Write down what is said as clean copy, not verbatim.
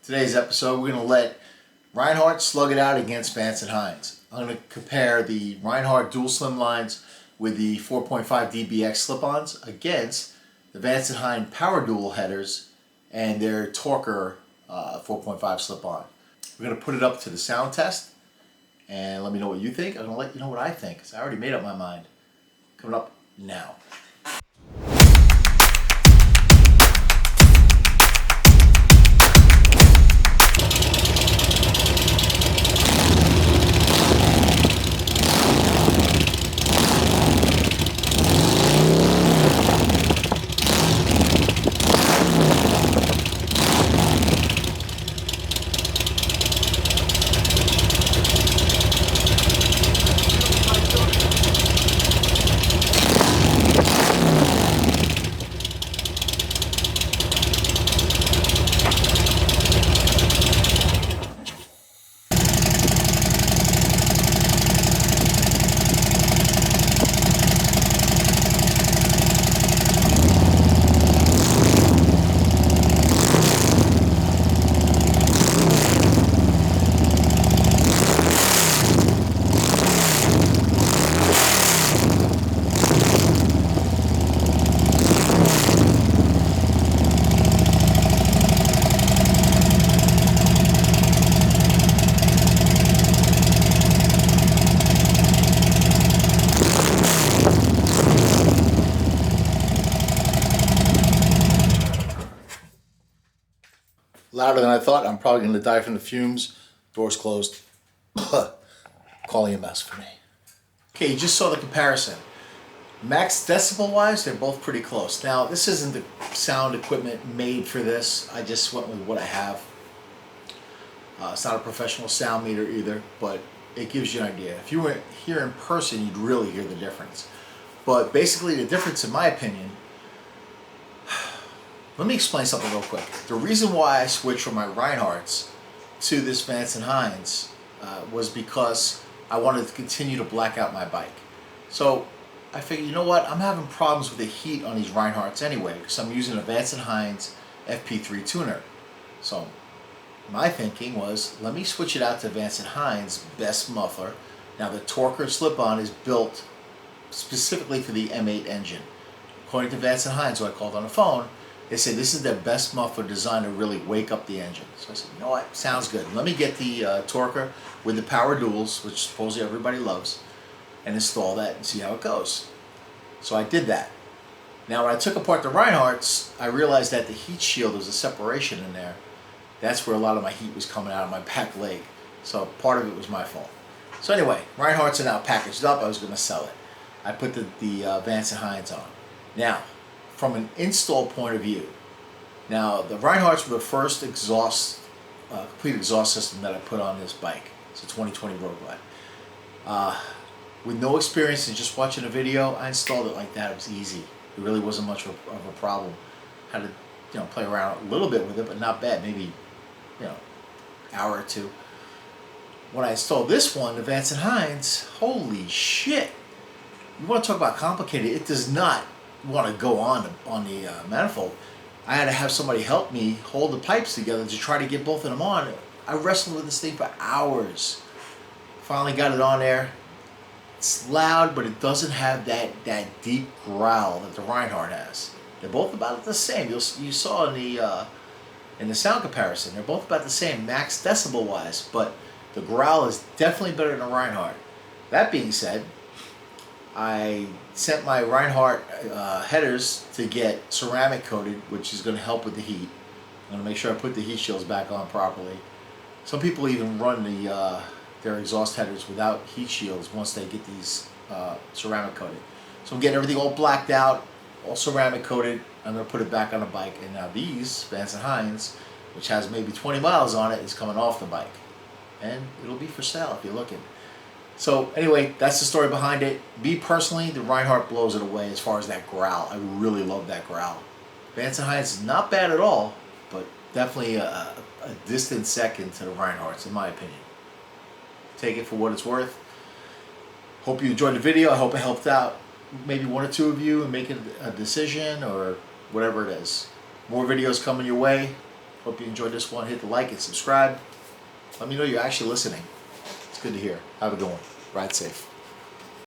Today's episode, we're going to let Reinhart slug it out against Vance and Hines. I'm going to compare the Reinhart dual slimlines with the 4.5 DBX slip-ons against the Vance and Hines Power Dual headers and their Tourquer 4.5 slip-on. We're going to put it up to the sound test and let me know what you think. I'm going to let you know what I think because I already made up my mind. Coming up now. Louder than I thought. I'm probably going to die from the fumes. Doors closed. Calling a mess for me. Okay, you just saw the comparison. Max decibel wise, they're both pretty close. Now, this isn't the sound equipment made for this. I just went with what I have. It's not a professional sound meter either, but it gives you an idea. If you were here in person, you'd really hear the difference. But basically, the difference, in my opinion, let me explain something real quick. The reason why I switched from my Reinhardts to this Vance and Hines was because I wanted to continue to black out my bike. So I figured, you know what, I'm having problems with the heat on these Reinhardts anyway because I'm using a Vance and Hines FP3 tuner. So my thinking was, let me switch it out to Vance and Hines best muffler. Now the Tourquer slip-on is built specifically for the M8 engine. According to Vance and Hines, who I called on the phone, they said this is their best muffler designed to really wake up the engine. So I said, you know what, sounds good. Let me get the Tourquer with the Power Duals, which supposedly everybody loves, and install that and see how it goes. So I did that. Now when I took apart the Reinhardts, I realized that the heat shield, there was a separation in there. That's where a lot of my heat was coming out of my back leg. So part of it was my fault. So anyway, Reinhardts are now packaged up. I was going to sell it. I put the Vance and Hines on. Now, from an install point of view, now the Reinhardts were the first exhaust, complete exhaust system that I put on this bike. It's a 2020 Road Glide. With no experience and just watching a video, I installed it like that. It was easy. It really wasn't much of a problem. Had to, play around a little bit with it, but not bad. Maybe, hour or two. When I installed this one, the Vance and Hines, holy shit! You want to talk about complicated? It does not want to go on the manifold. I had to have somebody help me hold the pipes together to try to get both of them on. I wrestled with this thing for hours. Finally got it on there. It's loud, but it doesn't have that deep growl that the Reinhart has. They're both about the same. You saw in the sound comparison, they're both about the same max decibel wise, but the growl is definitely better than the Reinhart. That being said, I sent my Reinhart headers to get ceramic coated, which is going to help with the heat. I'm going to make sure I put the heat shields back on properly. Some people even run their exhaust headers without heat shields once they get these ceramic coated. So I'm getting everything all blacked out, all ceramic coated. I'm going to put it back on the bike. And now these Vance and Hines, which has maybe 20 miles on it, is coming off the bike. And it'll be for sale if you're looking. So anyway, that's the story behind it. Me personally, the Reinhart blows it away as far as that growl. I really love that growl. Vance and Hines is not bad at all, but definitely a distant second to the Reinhardts, in my opinion. Take it for what it's worth. Hope you enjoyed the video. I hope it helped out maybe one or two of you in making a decision or whatever it is. More videos coming your way. Hope you enjoyed this one. Hit the like and subscribe. Let me know you're actually listening. It's good to hear. Have a good one. Ride safe.